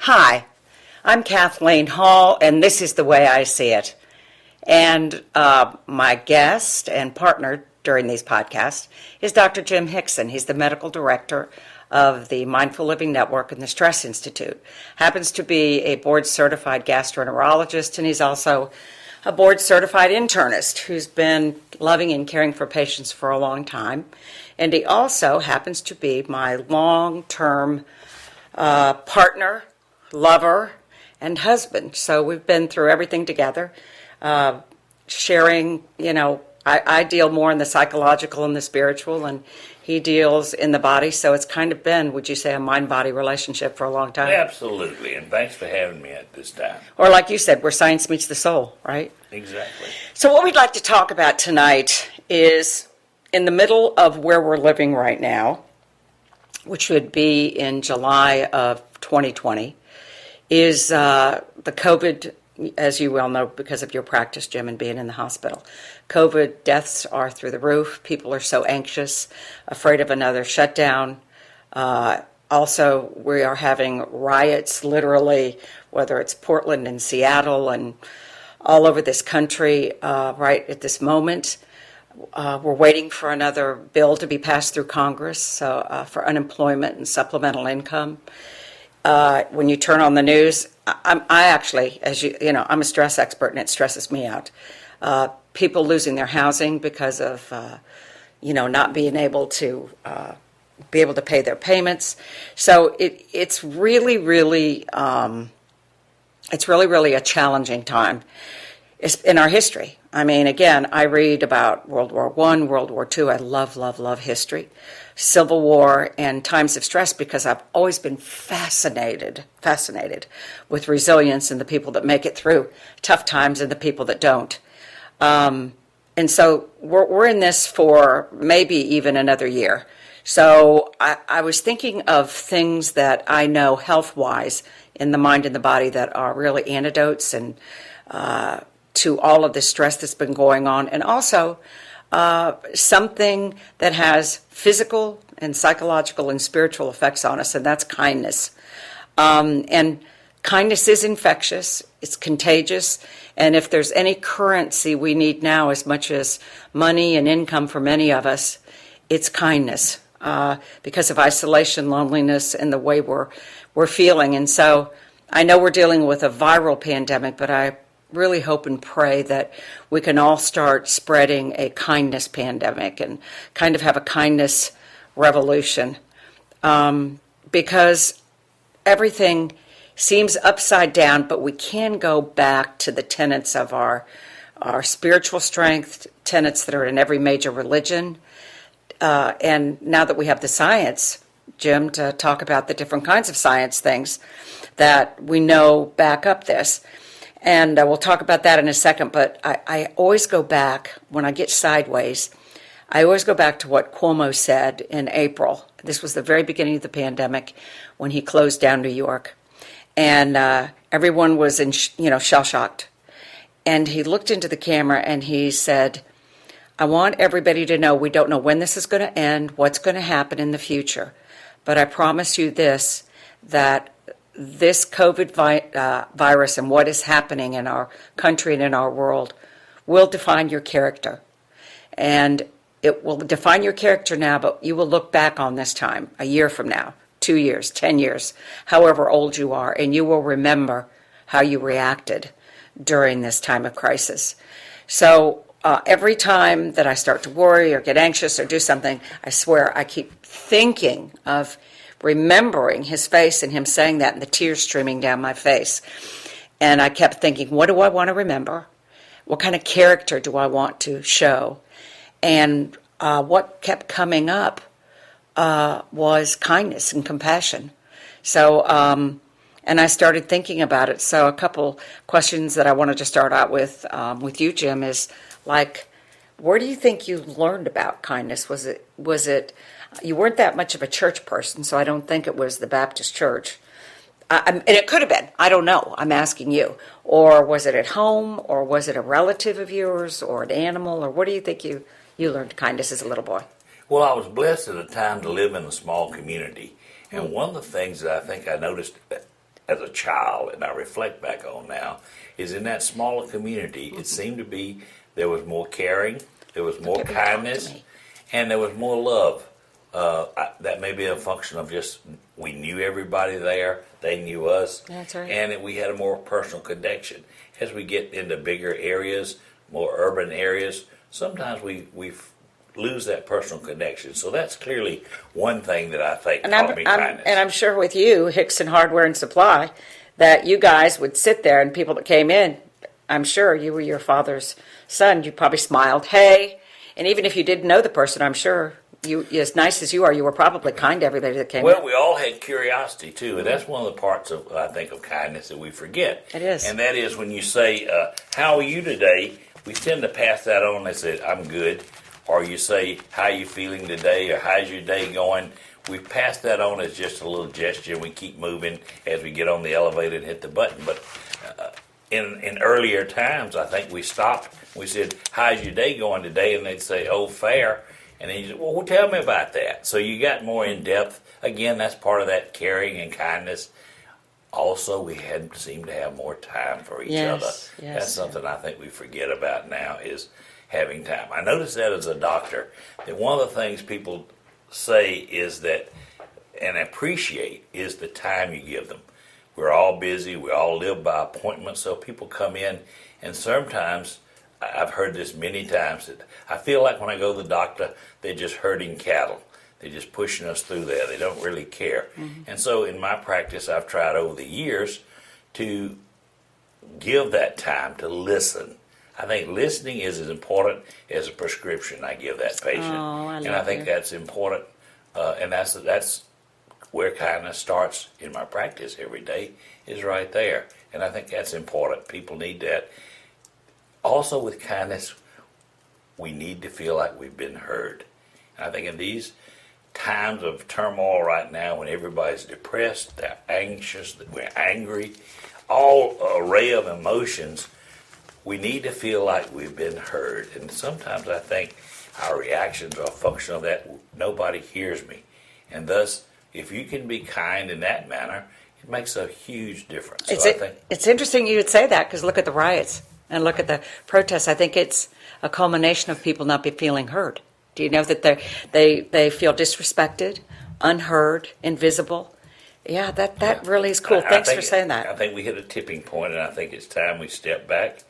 Hi, I'm Kathleen Hall, and this is The Way I See It. And my guest and partner during these podcasts is Dr. Jim Hixon. He's the medical director of the Mindful Living Network and the Stress Institute. Happens to be a board-certified gastroenterologist, and he's also a board-certified internist who's been loving and caring for patients for a long time. And he also happens to be my long-term partner, lover, and husband. So we've been through everything together, sharing, I deal more in the psychological and the spiritual, and he deals in the body. So it's kind of been, would you say, a mind-body relationship for a long time? Absolutely, and thanks for having me at this time. Or like you said, where science meets the soul, right? Exactly. So what we'd like to talk about tonight is in the middle of where we're living right now, which would be in July of 2020, is the COVID, as you well know because of your practice, Jim, and being in the hospital. COVID deaths are through the roof. People are so anxious, afraid of another shutdown. Also, we are having riots, literally, whether it's Portland and Seattle and all over this country right at this moment. We're waiting for another bill to be passed through Congress for unemployment and supplemental income. When you turn on the news, I actually, as I'm a stress expert, and it stresses me out. People losing their housing because of, not being able to pay their payments. So it's really, really a challenging time in our history. I mean, again, I read about World War I, World War II. I love, love, love history. Civil War and times of stress because I've always been fascinated with resilience and the people that make it through tough times and the people that don't. And so we're in this for maybe even another year. So I was thinking of things that I know health-wise in the mind and the body that are really antidotes and to all of the stress that's been going on, and also something that has physical and psychological and spiritual effects on us, and that's kindness. And kindness is infectious, it's contagious, and if there's any currency we need now as much as money and income for many of us, it's kindness because of isolation, loneliness, and the way we're feeling. And so I know we're dealing with a viral pandemic, but I really hope and pray that we can all start spreading a kindness pandemic and kind of have a kindness revolution, because everything seems upside down, but we can go back to the tenets of our spiritual strength, tenets that are in every major religion. And now that we have the science, Jim, to talk about the different kinds of science things that we know back up this. And we'll talk about that in a second, but I always go back, when I get sideways, I always go back to what Cuomo said in April. This was the very beginning of the pandemic when he closed down New York. And everyone was shell-shocked. And he looked into the camera and he said, I want everybody to know we don't know when this is going to end, what's going to happen in the future. But I promise you this, that this COVID virus and what is happening in our country and in our world will define your character. And it will define your character now, but you will look back on this time, a year from now, 2 years, 10 years, however old you are, and you will remember how you reacted during this time of crisis. So every time that I start to worry or get anxious or do something, I swear I keep thinking of remembering his face and him saying that and the tears streaming down my face. And I kept thinking, what do I want to remember? What kind of character do I want to show? And what kept coming up was kindness and compassion. So, and I started thinking about it. So a couple questions that I wanted to start out with you, Jim, is like, where do you think you learned about kindness? Was it you weren't that much of a church person, so I don't think it was the Baptist church. And it could have been. I don't know. I'm asking you. Or was it at home? Or was it a relative of yours? Or an animal? Or what do you think you learned kindness as a little boy? Well, I was blessed at a time to live in a small community. And one of the things that I think I noticed as a child, and I reflect back on now, is in that smaller community, it seemed to be there was more caring, there was more People talk to kindness, me. and there was more love. That may be a function of just we knew everybody there, they knew us, That's right. and we had a more personal connection. As we get into bigger areas, more urban areas, sometimes we lose that personal connection. So that's clearly one thing that I think taught me kindness. And I'm sure with you, Hixon Hardware and Supply, that you guys would sit there and people that came in, I'm sure you were your father's son, you probably smiled, hey, and even if you didn't know the person, I'm sure you, as nice as you are, you were probably kind to everybody that came Well, in. we all had curiosity too, and that's one of the parts of I think of kindness that we forget. It is. And that is when you say, "How are you today?" We tend to pass that on. They say, "I'm good," or you say, "How are you feeling today?" or "How's your day going?" We pass that on as just a little gesture. We keep moving as we get on the elevator and hit the button. But in earlier times, I think we stopped. We said, "How's your day going today?" and they'd say, "Oh, fair." And then you said, "Well, tell me about that." So you got more in depth. Again, that's part of that caring and kindness. Also, we had seemed to have more time for each Yes, other. yes. That's something I think we forget about now is having time. I noticed that as a doctor, that one of the things people say is that, and appreciate, is the time you give them. We're all busy. We all live by appointment, so people come in, and sometimes I've heard this many times that I feel like when I go to the doctor, they're just herding cattle. They're just pushing us through there. They don't really care. And so in my practice, I've tried over the years to give that time to listen. I think listening is as important as a prescription I give that patient. Oh, I and I love think you. that's important. And that's where kindness starts in my practice every day, is right there. And I think that's important. People need that. Also, with kindness, we need to feel like we've been heard. And I think in these times of turmoil right now, when everybody's depressed, they're anxious, we're angry, all array of emotions, we need to feel like we've been heard. And sometimes I think our reactions are a function of that. Nobody hears me. And thus, if you can be kind in that manner, it makes a huge difference. So I think It's interesting you would say that because look at the riots and look at the protests. I think it's a culmination of people not be feeling heard. Do you know that they feel disrespected, unheard, invisible? Yeah, that really is cool. I Thanks think for saying that. I think we hit a tipping point, and I think it's time we step back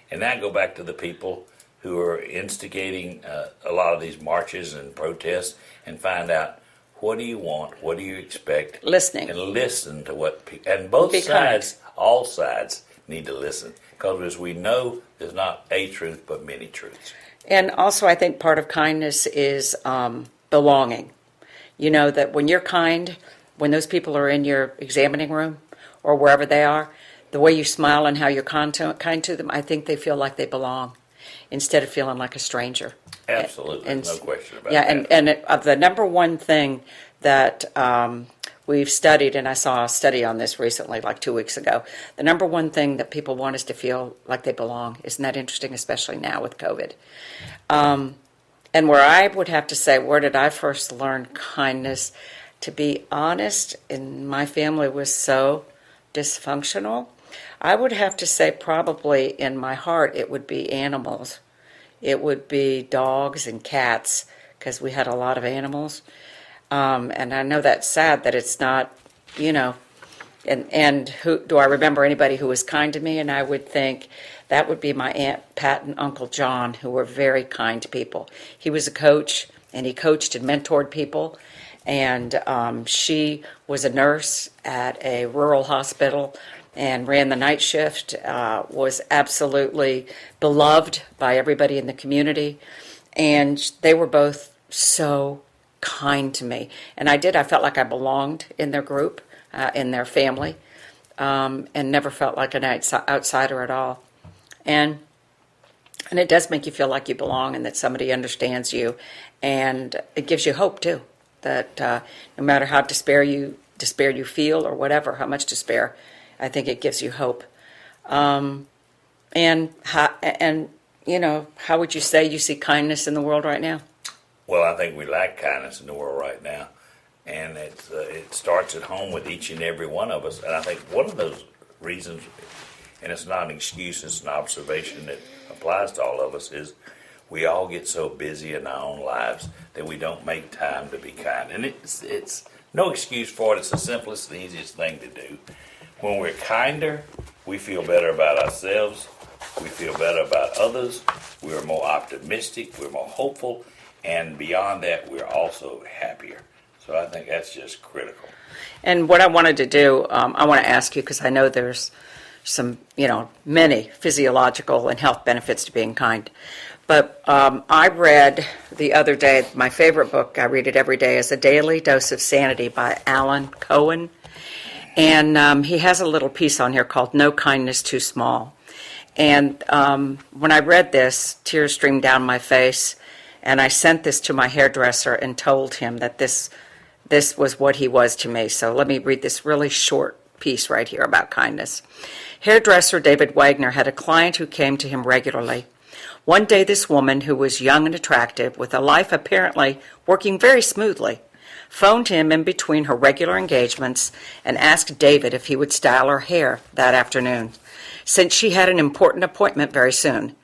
and now go back to the people who are instigating a lot of these marches and protests and find out, what do you want? What do you expect? Listening. And listen to what people, and both Be sides, all sides need to listen. Because as we know, there's not a truth, but many truths. And also, I think part of kindness is belonging. You know that when you're kind, when those people are in your examining room or wherever they are, the way you smile and how you're kind to them, I think they feel like they belong instead of feeling like a stranger. Absolutely, And- no question about Yeah, that. and the number one thing that we've studied, and I saw a study on this recently, like 2 weeks ago, the number one thing that people want is to feel like they belong. Isn't that interesting, especially now with COVID? And where I would have to say, where did I first learn kindness? To be honest, and my family was so dysfunctional, I would have to say probably in my heart it would be animals. It would be dogs and cats because we had a lot of animals. And I know that's sad that it's not, you know, and who do I remember anybody who was kind to me? And I would think that would be my Aunt Pat and Uncle John, who were very kind to people. He was a coach, and he coached and mentored people. And she was a nurse at a rural hospital and ran the night shift, was absolutely beloved by everybody in the community. And they were both so kind to me. And I felt like I belonged in their group, in their family, and never felt like an outsider at all. And it does make you feel like you belong and that somebody understands you. And it gives you hope, too, that no matter how despair you feel or whatever, how much despair, I think it gives you hope. And you know, how would you say you see kindness in the world right now? Well, I think we lack kindness in the world right now. and it starts at home with each and every one of us. And I think one of those reasons, and it's not an excuse, it's an observation that applies to all of us, is we all get so busy in our own lives that we don't make time to be kind. And it's no excuse for it. It's the simplest and easiest thing to do. When we're kinder, we feel better about ourselves. We feel better about others. We're more optimistic. We're more hopeful. And beyond that, we're also happier. So I think that's just critical. And what I wanted to do, I want to ask you, because I know there's some, many physiological and health benefits to being kind. But I read the other day, my favorite book, I read it every day, is A Daily Dose of Sanity by Alan Cohen. And he has a little piece on here called No Kindness Too Small. And when I read this, tears streamed down my face, and I sent this to my hairdresser and told him that this was what he was to me. So let me read this really short piece right here about kindness. Hairdresser David Wagner had a client who came to him regularly. One day, this woman, who was young and attractive, with a life apparently working very smoothly, phoned him in between her regular engagements and asked David if he would style her hair that afternoon, since she had an important appointment very soon.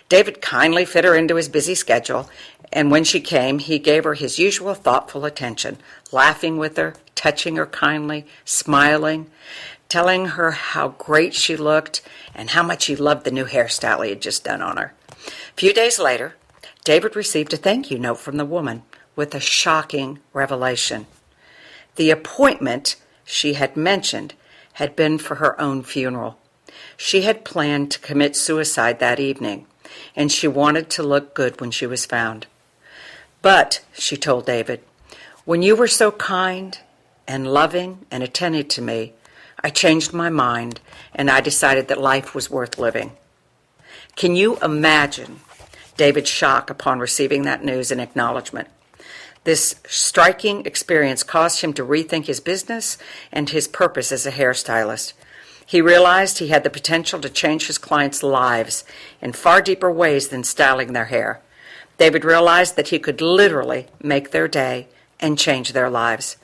David kindly fit her into his busy schedule, and when she came, he gave her his usual thoughtful attention, laughing with her, touching her kindly, smiling, telling her how great she looked and how much he loved the new hairstyle he had just done on her. A few days later, David received a thank you note from the woman with a shocking revelation. The appointment she had mentioned had been for her own funeral. She had planned to commit suicide that evening, and she wanted to look good when she was found. But, she told David, when you were so kind and loving and attentive to me, I changed my mind and I decided that life was worth living. Can you imagine David's shock upon receiving that news and acknowledgement? This striking experience caused him to rethink his business and his purpose as a hairstylist. He realized he had the potential to change his clients' lives in far deeper ways than styling their hair. David realized that he could literally make their day and change their lives.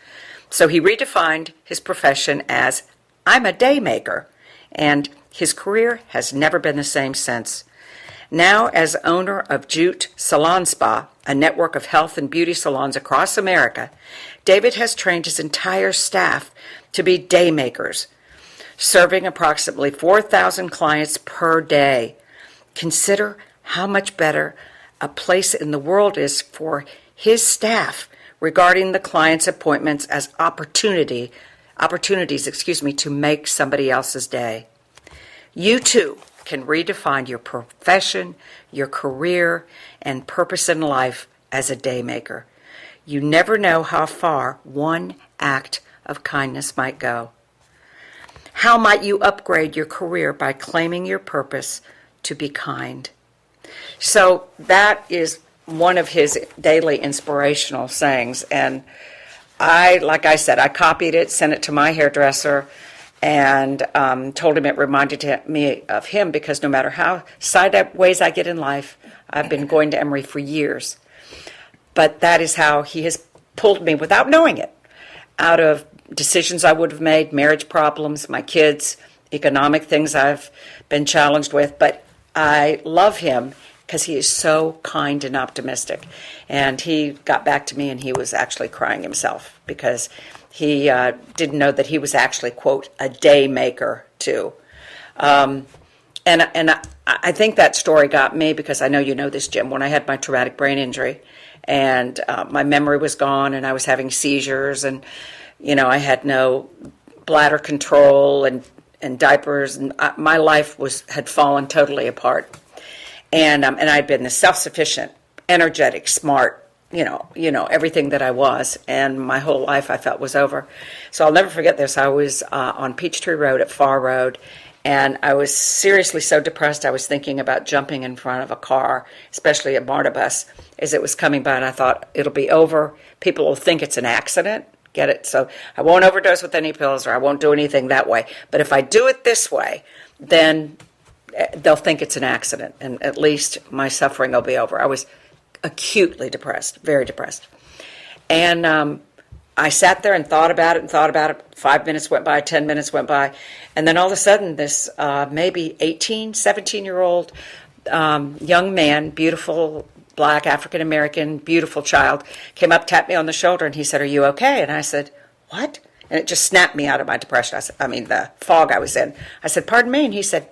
So he redefined his profession as, I'm a day maker, and his career has never been the same since. Now, as owner of Jute Salon Spa, a network of health and beauty salons across America, David has trained his entire staff to be day makers, serving approximately 4,000 clients per day. Consider how much better a place in the world is for his staff regarding the client's appointments as opportunities, to make somebody else's day. You too can redefine your profession, your career, and purpose in life as a day maker. You never know how far one act of kindness might go. How might you upgrade your career by claiming your purpose to be kind? So that is one of his daily inspirational sayings. And like I said, I copied it, sent it to my hairdresser, and told him it reminded me of him, because no matter how sideways I get in life, I've been going to Emory for years. But that is how he has pulled me, without knowing it, out of decisions I would have made, marriage problems, my kids, economic things I've been challenged with. But I love him because he is so kind and optimistic. And he got back to me and he was actually crying himself because he didn't know that he was actually, quote, a day maker too. And I think that story got me because I know you know this, Jim, when I had my traumatic brain injury and my memory was gone and I was having seizures and, I had no bladder control and diapers, and my life had fallen totally apart. And I'd been the self-sufficient, energetic, smart, everything that I was, and my whole life I felt was over. So I'll never forget this. I was on Peachtree Road at Farr Road, and I was seriously so depressed I was thinking about jumping in front of a car, especially a MARTA bus, as it was coming by, and I thought, it'll be over. People will think it's an accident. Get it? So I won't overdose with any pills or I won't do anything that way. But if I do it this way, then they'll think it's an accident, and at least my suffering will be over. I was acutely depressed, very depressed. And I sat there and thought about it and thought about it. 5 minutes went by, 10 minutes went by. And then all of a sudden, this maybe 18, 17-year-old young man, beautiful, black, African-American, beautiful child, came up, tapped me on the shoulder, and he said, "Are you okay?" And I said, "What?" And it just snapped me out of my depression. The fog I was in. I said, "Pardon me?" And he said,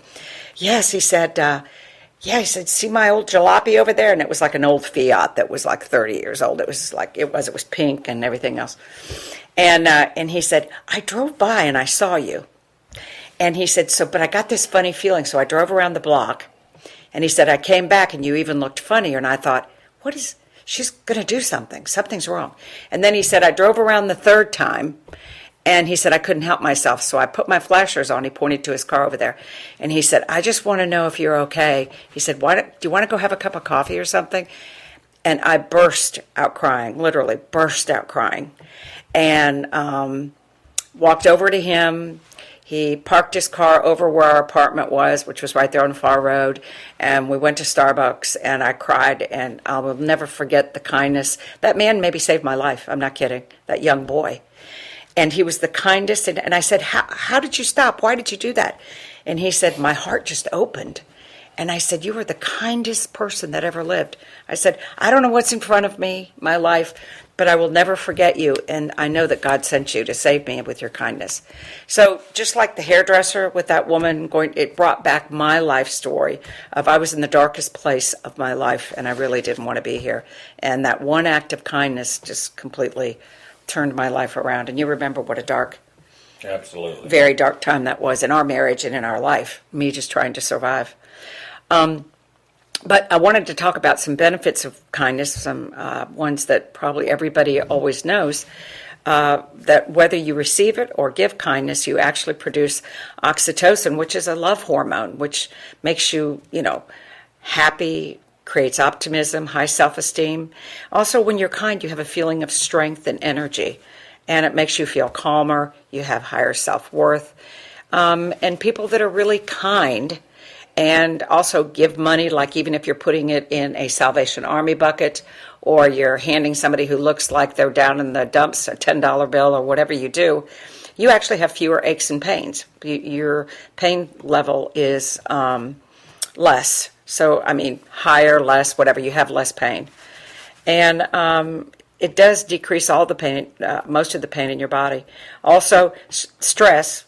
"Yes." He said, "Yeah." He said, "See my old jalopy over there?" And it was like an old Fiat that was like 30 years old. It was pink and everything else. And he said, "I drove by and I saw you." And he said, but I got this funny feeling. So I drove around the block. And he said, "I came back and you even looked funnier." And I thought, she's going to do something. Something's wrong. And then he said, I drove around the third time. And he said, I couldn't help myself. So I put my flashers on. He pointed to his car over there. And he said, "I just want to know if you're okay." He said, do you want to go have a cup of coffee or something? And I burst out crying, literally burst out crying. And walked over to him. He parked his car over where our apartment was, which was right there on the far road. And we went to Starbucks, and I cried. And I will never forget the kindness. That man maybe saved my life. I'm not kidding. That young boy. And he was the kindest. And I said, how did you stop? Why did you do that? And he said, my heart just opened. And I said, "You are the kindest person that ever lived." I said, "I don't know what's in front of me, my life, but I will never forget you. And I know that God sent you to save me with your kindness." So just like the hairdresser with that woman it brought back my life story of I was in the darkest place of my life and I really didn't want to be here. And that one act of kindness just completely turned my life around. And you remember what a dark, Absolutely. very dark time that was in our marriage and in our life, me just trying to survive. But I wanted to talk about some benefits of kindness, some ones that probably everybody always knows, that whether you receive it or give kindness, you actually produce oxytocin, which is a love hormone, which makes you, happy, creates optimism, high self-esteem. Also, when you're kind, you have a feeling of strength and energy, and it makes you feel calmer. You have higher self-worth. And people that are really kind and also give money, like even if you're putting it in a Salvation Army bucket or you're handing somebody who looks like they're down in the dumps a $10 bill or whatever you do, you actually have fewer aches and pains. Your pain level is less. So, higher, less, whatever, you have less pain. And it does decrease all the pain, most of the pain in your body. Also, stress.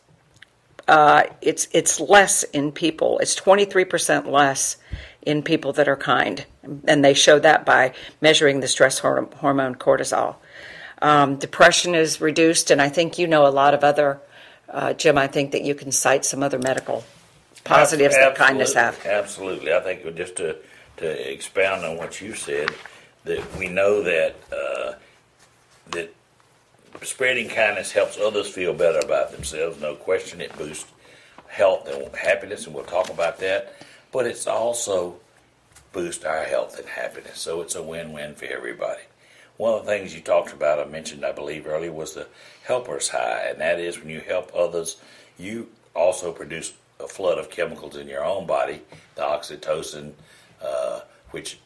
It's less in people. It's 23% less in people that are kind, and they show that by measuring the stress hormone cortisol. Depression is reduced, and I think you know a lot of other, Jim, I think that you can cite some other medical positives that kindness have. Absolutely. I think just to expound on what you said, that we know that that spreading kindness helps others feel better about themselves. No question, it boosts health and happiness, and we'll talk about that. But it's also boosts our health and happiness, so it's a win-win for everybody. One of the things you talked about, I mentioned, I believe, earlier, was the helper's high, and that is when you help others, you also produce a flood of chemicals in your own body, the oxytocin, which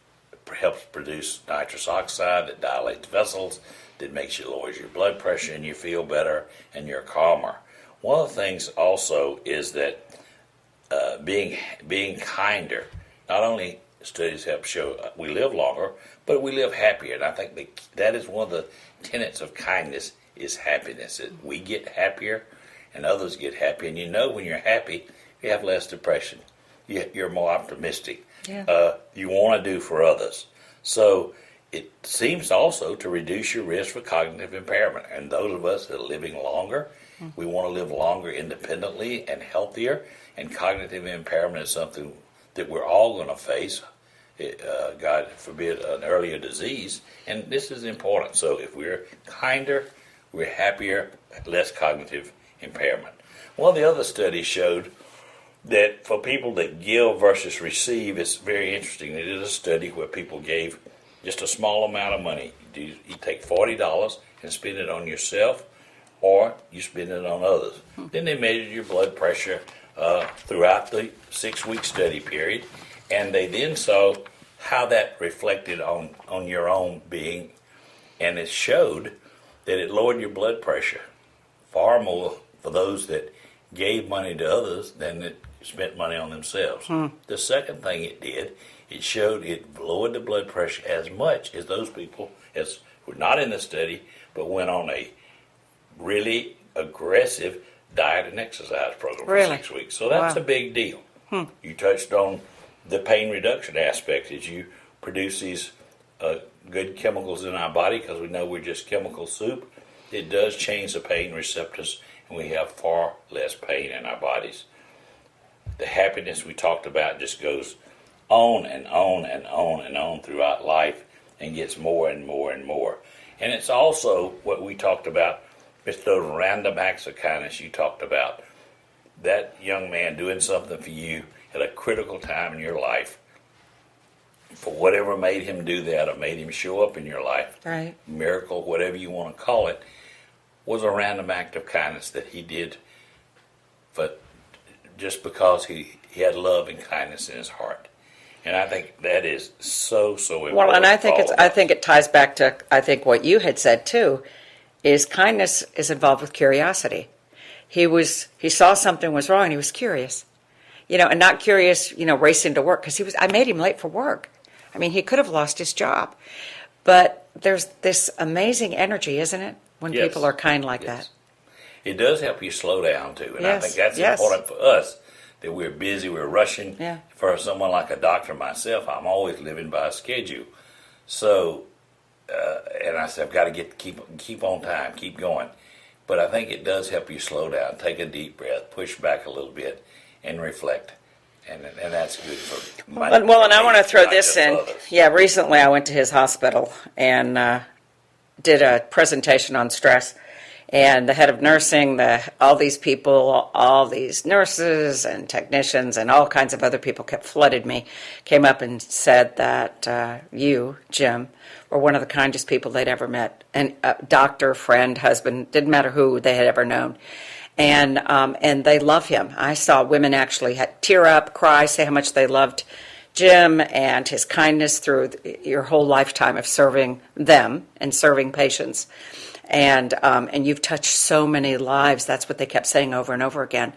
helps produce nitrous oxide that dilates vessels, that makes you lower your blood pressure, and you feel better and you're calmer. One of the things also is that being kinder, not only studies help show we live longer, but we live happier. And I think that is one of the tenets of kindness is happiness. That we get happier and others get happy. And when you're happy, you have less depression. You're more optimistic. Yeah. You want to do for others. So it seems also to reduce your risk for cognitive impairment. And those of us that are living longer, we want to live longer independently and healthier. And cognitive impairment is something that we're all going to face. God forbid an earlier disease. And this is important. So if we're kinder, we're happier, less cognitive impairment. One of the other studies showed that for people that give versus receive, it's very interesting. They did a study where people gave just a small amount of money. You take $40 and spend it on yourself, or you spend it on others. Then they measured your blood pressure throughout the 6-week study period, and they then saw how that reflected on your own being, and it showed that it lowered your blood pressure far more for those that gave money to others than that spent money on themselves. The second thing it did, it showed it lowered the blood pressure as much as those people as were not in the study but went on a really aggressive diet and exercise program for Really? 6 weeks. So that's Wow. a big deal. You touched on the pain reduction aspect as you produce these good chemicals in our body because we know we're just chemical soup. It does change the pain receptors and we have far less pain in our bodies. The happiness we talked about just goes on and on and on and on throughout life and gets more and more and more. And it's also what we talked about, it's those random acts of kindness you talked about. That young man doing something for you at a critical time in your life, for whatever made him do that or made him show up in your life, Right. miracle, whatever you want to call it, was a random act of kindness that he did just because he had love and kindness in his heart. And I think that is so important. Well, and I think for all of us. I think it ties back to what you had said too, is kindness is involved with curiosity. He saw something was wrong and he was curious, and not curious, racing to work because I made him late for work. I mean, he could have lost his job, but there's this amazing energy, isn't it, when Yes. people are kind like Yes. that? It does help you slow down too, and I Yes, think that's yes. important for us, that we're busy, we're rushing. Yeah. For someone like a doctor myself, I'm always living by a schedule. So, and I said, I've got to keep on time, keep going. But I think it does help you slow down, take a deep breath, push back a little bit, and reflect. And that's good for my. Well, and I want to throw not this just in. others. Yeah, recently I went to his hospital and did a presentation on stress. And the head of nursing, all these people, all these nurses and technicians and all kinds of other people flooded me, came up and said that you, Jim, were one of the kindest people they'd ever met. And doctor, friend, husband, didn't matter who they had ever known. And they love him. I saw women actually tear up, cry, say how much they loved Jim and his kindness through your whole lifetime of serving them and serving patients. And you've touched so many lives. That's what they kept saying over and over again.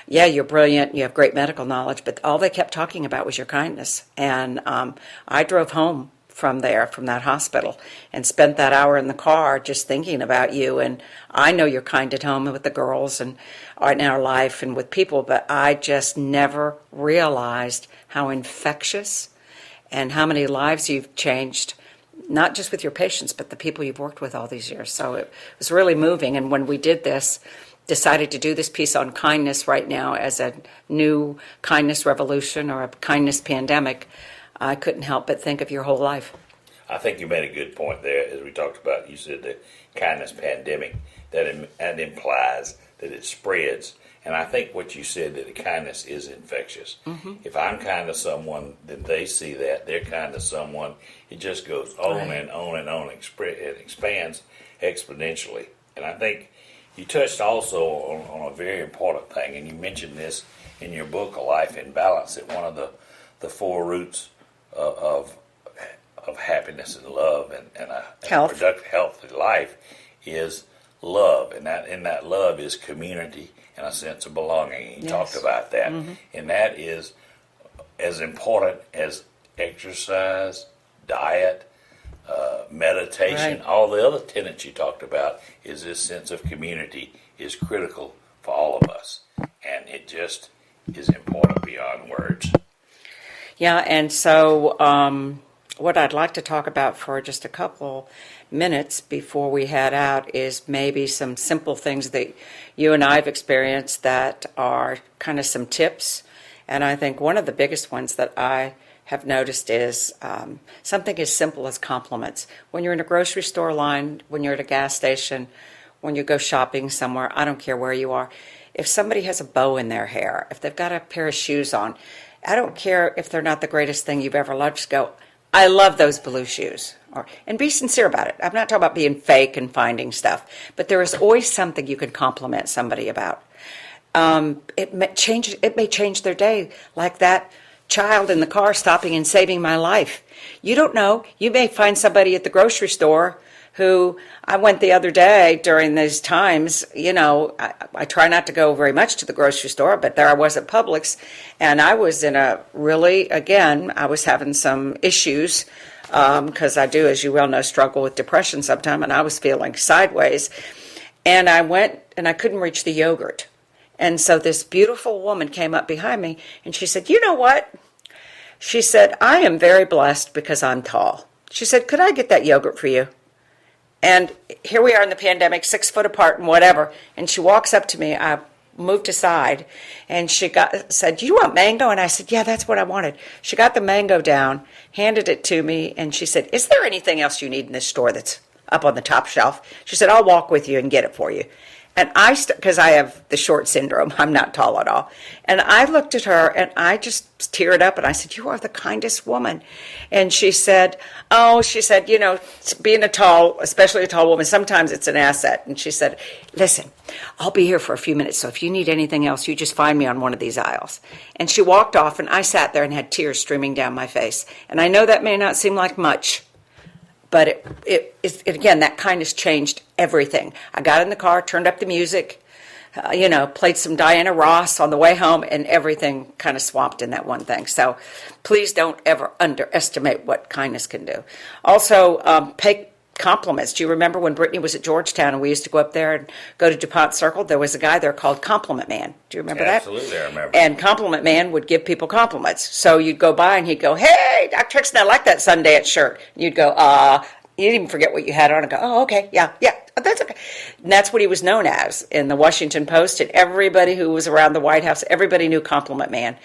Yeah, you're brilliant. You have great medical knowledge, but all they kept talking about was your kindness. And I drove home from that hospital and spent that hour in the car just thinking about you. And I know you're kind at home with the girls and in our life and with people, but I just never realized how infectious and how many lives you've changed, not just with your patients, but the people you've worked with all these years. So it was really moving. And when we decided to do this piece on kindness right now as a new kindness revolution or a kindness pandemic, I couldn't help but think of your whole life. I think you made a good point there, as we talked about. You said the kindness pandemic, that implies that it spreads. And I think what you said, that the kindness is infectious. Mm-hmm. If I'm kind to someone, then they see that. They're kind to someone. It just goes on Right. and on and on. It expands exponentially. And I think you touched also on a very important thing, and you mentioned this in your book, A Life in Balance, that one of the four roots of happiness and love and a productive, healthy life is love. And that love is community and a sense of belonging. You talked about that. Mm-hmm. And that is as important as exercise, diet, meditation, right. All the other tenets you talked about. Is this sense of community is critical for all of us. And it just is important beyond words. Yeah, and so what I'd like to talk about for just a couple minutes before we head out is maybe some simple things that you and I have experienced that are kind of some tips. And I think one of the biggest ones that I have noticed is something as simple as compliments. When you're in a grocery store line, when you're at a gas station, when you go shopping somewhere, I don't care where you are, if somebody has a bow in their hair, if they've got a pair of shoes on, I don't care if they're not the greatest thing you've ever loved, just go, I love those blue shoes. And be sincere about it. I'm not talking about being fake and finding stuff, but there is always something you can compliment somebody about. It may change their day, like that child in the car stopping and saving my life. You don't know. You may find somebody at the grocery store who I went the other day during these times. I try not to go very much to the grocery store, but there I was at Publix, and I was in a really, again, I was having some issues because I do, as you well know, struggle with depression sometimes, and I was feeling sideways. And I went and I couldn't reach the yogurt. And so this beautiful woman came up behind me and she said, "You know what?" She said, "I am very blessed because I'm tall." She said, "Could I get that yogurt for you?" And here we are in the pandemic, 6 foot apart and whatever. And she walks up to me. I moved aside and she said, "Do you want mango?" And I said, "Yeah, that's what I wanted." She got the mango down, handed it to me, and she said, "Is there anything else you need in this store that's up on the top shelf?" She said, "I'll walk with you and get it for you." And because I have the short syndrome, I'm not tall at all. And I looked at her and I just teared up and I said, "You are the kindest woman." And she said, being especially a tall woman, sometimes it's an asset. And she said, "Listen, I'll be here for a few minutes. So if you need anything else, you just find me on one of these aisles." And she walked off and I sat there and had tears streaming down my face. And I know that may not seem like much, but again, that kindness changed everything. I got in the car, turned up the music, played some Diana Ross on the way home, and everything kind of swamped in that one thing. So please don't ever underestimate what kindness can do. Also, pay compliments. Do you remember when Brittany was at Georgetown and we used to go up there and go to DuPont Circle? There was a guy there called Compliment Man. Do you remember that? Absolutely, I remember. And Compliment Man would give people compliments. So you'd go by and he'd go, "Hey, Dr. Hixon, I like that Sundance shirt." And you'd go, you didn't even forget what you had on and go, "Oh, okay, yeah, that's okay." And that's what he was known as in the Washington Post, and everybody who was around the White House, everybody knew Compliment Man.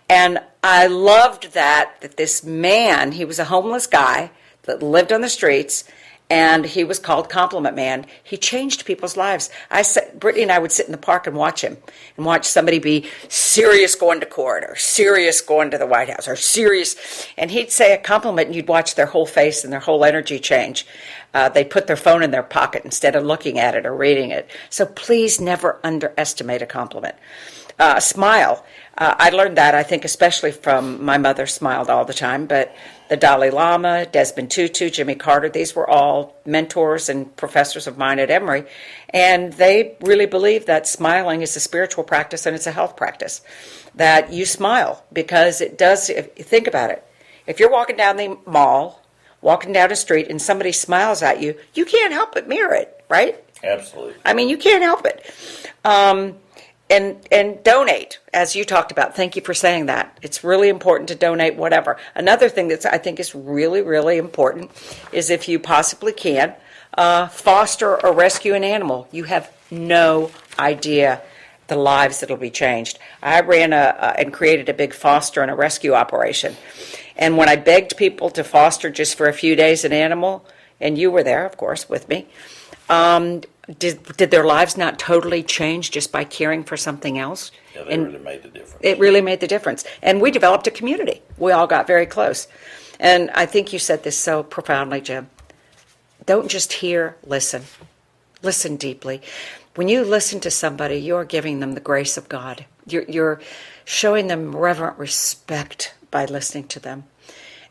And I loved that this man, he was a homeless guy that lived on the streets, and he was called Compliment Man. He changed people's lives. Brittany and I would sit in the park and watch him, and watch somebody be serious going to court, or serious going to the White House, or serious. And he'd say a compliment, and you'd watch their whole face and their whole energy change. They'd put their phone in their pocket instead of looking at it or reading it. So please never underestimate a compliment. Smile. I learned that, I think, especially from my mother. Smiled all the time, but the Dalai Lama, Desmond Tutu, Jimmy Carter, these were all mentors and professors of mine at Emory, and they really believe that smiling is a spiritual practice and it's a health practice, that you smile because it does. Think about it. If you're walking down the mall, walking down a street, and somebody smiles at you, you can't help but mirror it, right? Absolutely. I mean, you can't help it. And donate, as you talked about. Thank you for saying that. It's really important to donate whatever. Another thing that I think is really, really important is, if you possibly can, foster or rescue an animal. You have no idea the lives that will be changed. I ran and created a big foster and a rescue operation. And when I begged people to foster just for a few days an animal, and you were there, of course, with me, did their lives not totally change just by caring for something else? Yeah, they really made the difference. It really made the difference. And we developed a community. We all got very close. And I think you said this so profoundly, Jim. Don't just hear, listen. Listen deeply. When you listen to somebody, you're giving them the grace of God. You're showing them reverent respect by listening to them.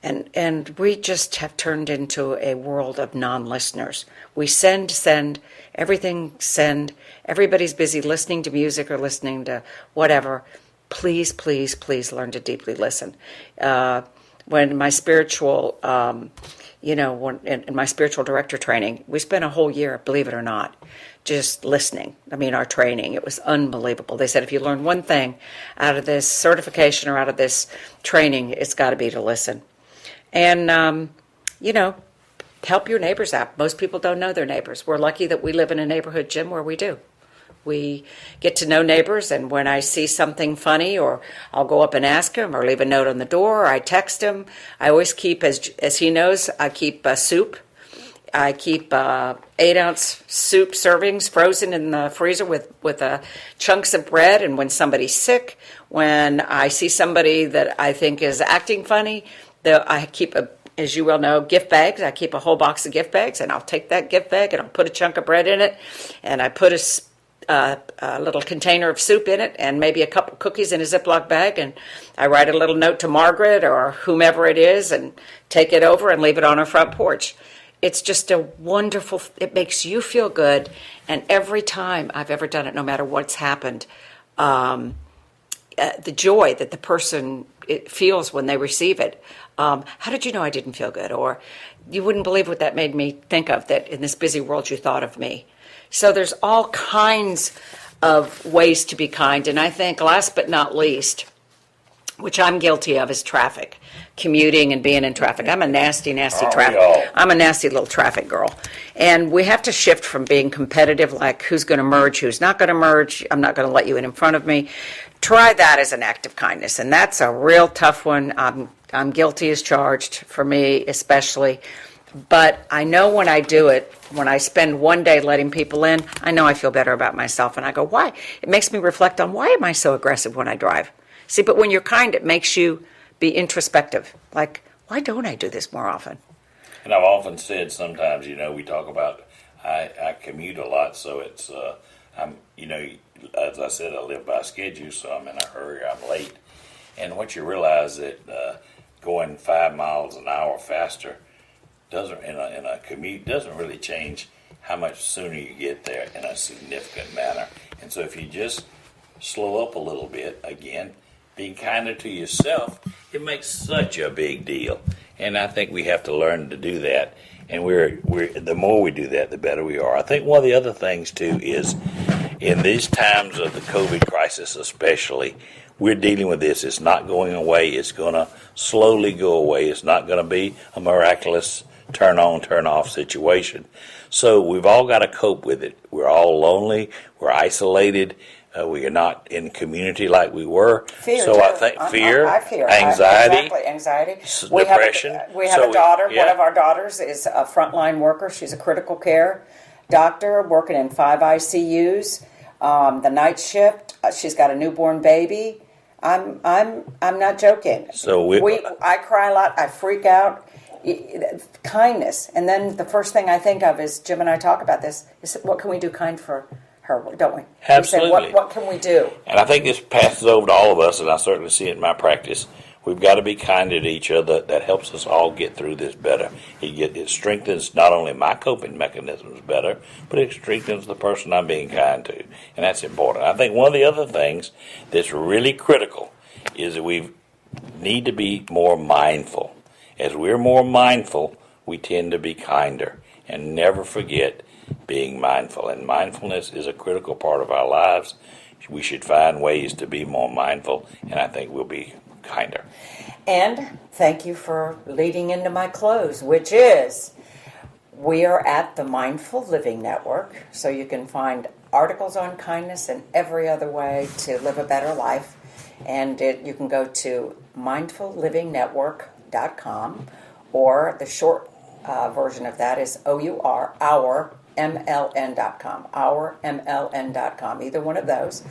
And we just have turned into a world of non-listeners. We send, everything send. Everybody's busy listening to music or listening to whatever. Please, please, please learn to deeply listen. When my spiritual, in my spiritual director training, we spent a whole year, believe it or not, just listening. I mean, our training, it was unbelievable. They said, if you learn one thing out of this certification or out of this training, it's got to be to listen. And, help your neighbors out. Most people don't know their neighbors. We're lucky that we live in a neighborhood, Jim, where we do. We get to know neighbors, and when I see something funny, or I'll go up and ask him, or leave a note on the door, or I text him. I always keep, as he knows, I keep soup. I keep 8-ounce soup servings frozen in the freezer with chunks of bread. And when somebody's sick, when I see somebody that I think is acting funny, I keep, as you well know, gift bags. I keep a whole box of gift bags, and I'll take that gift bag and I'll put a chunk of bread in it, and I put a little container of soup in it, and maybe a couple cookies in a Ziploc bag, and I write a little note to Margaret or whomever it is, and take it over and leave it on her front porch. it's just a wonderful, it makes you feel good. And every time I've ever done it, no matter what's happened, the joy that the person it feels when they receive it. How did you know I didn't feel good? Or you wouldn't believe what that made me think of, that in this busy world you thought of me. So there's all kinds of ways to be kind. And I think last but not least, which I'm guilty of, is traffic, commuting and being in traffic. I'm a nasty traffic. I'm a nasty little traffic girl. And we have to shift from being competitive, like who's going to merge, who's not going to merge, I'm not going to let you in front of me. Try that as an act of kindness. And that's a real tough one. I'm guilty as charged, for me especially. But I know when I do it, when I spend one day letting people in, I know I feel better about myself. And I go, why? It makes me reflect on, why am I so aggressive when I drive? See, but when you're kind, it makes you be introspective. Like, why don't I do this more often? And I've often said sometimes, we talk about, I commute a lot, so it's, as I said, I live by schedule, so I'm in a hurry, I'm late. And what you realize that going 5 miles an hour faster doesn't, in a commute, doesn't really change how much sooner you get there in a significant manner. And so if you just slow up a little bit, again, being kinder to yourself, it makes such a big deal. And I think we have to learn to do that. And we're the more we do that, the better we are. I think one of the other things, too, is in these times of the COVID crisis especially, we're dealing with this. It's not going away. It's going to slowly go away. It's not going to be a miraculous turn-on, turn-off situation. So we've all got to cope with it. We're all lonely. We're isolated. We are not in community like we were. Fear, so too. I think fear, anxiety, depression. We have a daughter. Yeah. One of our daughters is a frontline worker. She's a critical care doctor working in 5 ICUs. The night shift. She's got a newborn baby. I'm not joking. So I cry a lot. I freak out. Kindness, and then the first thing I think of is, Jim and I talk about this, is what can we do kind for her, don't we? Absolutely. We say, what can we do? And I think this passes over to all of us, and I certainly see it in my practice. We've got to be kinder to each other. That helps us all get through this better. It strengthens not only my coping mechanisms better, but it strengthens the person I'm being kind to, and that's important. I think one of the other things that's really critical is that we need to be more mindful. As we're more mindful, we tend to be kinder, and never forget being mindful. And mindfulness is a critical part of our lives. We should find ways to be more mindful, and I think we'll be kinder. And thank you for leading into my close, which is, we are at the Mindful Living Network, so you can find articles on kindness and every other way to live a better life. And you can go to mindfullivingnetwork.com, or the short version of that is ourmln.com, ourmln.com, either one of those.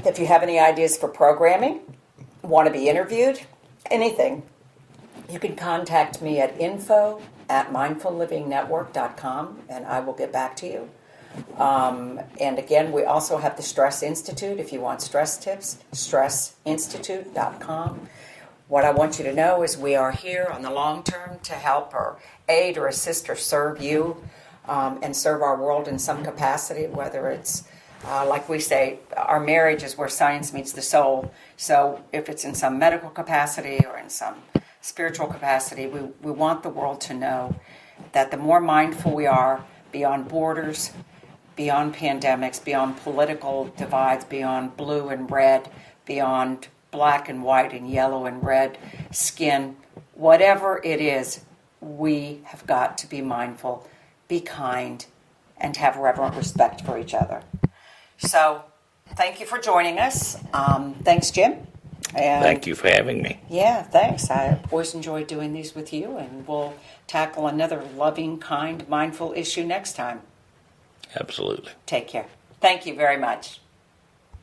If you have any ideas for programming, want to be interviewed, anything, you can contact me at info@mindfullivingnetwork.com, and I will get back to you. And again, we also have the Stress Institute. If you want stress tips, stressinstitute.com. What I want you to know is we are here on the long term to help or aid or assist or serve you and serve our world in some capacity, whether it's, like we say, our marriage is where science meets the soul. So if it's in some medical capacity or in some spiritual capacity, we want the world to know that the more mindful we are beyond borders, beyond pandemics, beyond political divides, beyond blue and red, beyond black and white and yellow and red skin, whatever it is, we have got to be mindful, be kind, and have reverent respect for each other. So, thank you for joining us. Thanks, Jim. And thank you for having me. Yeah, thanks. I always enjoy doing these with you, and we'll tackle another loving, kind, mindful issue next time. Absolutely. Take care. Thank you very much.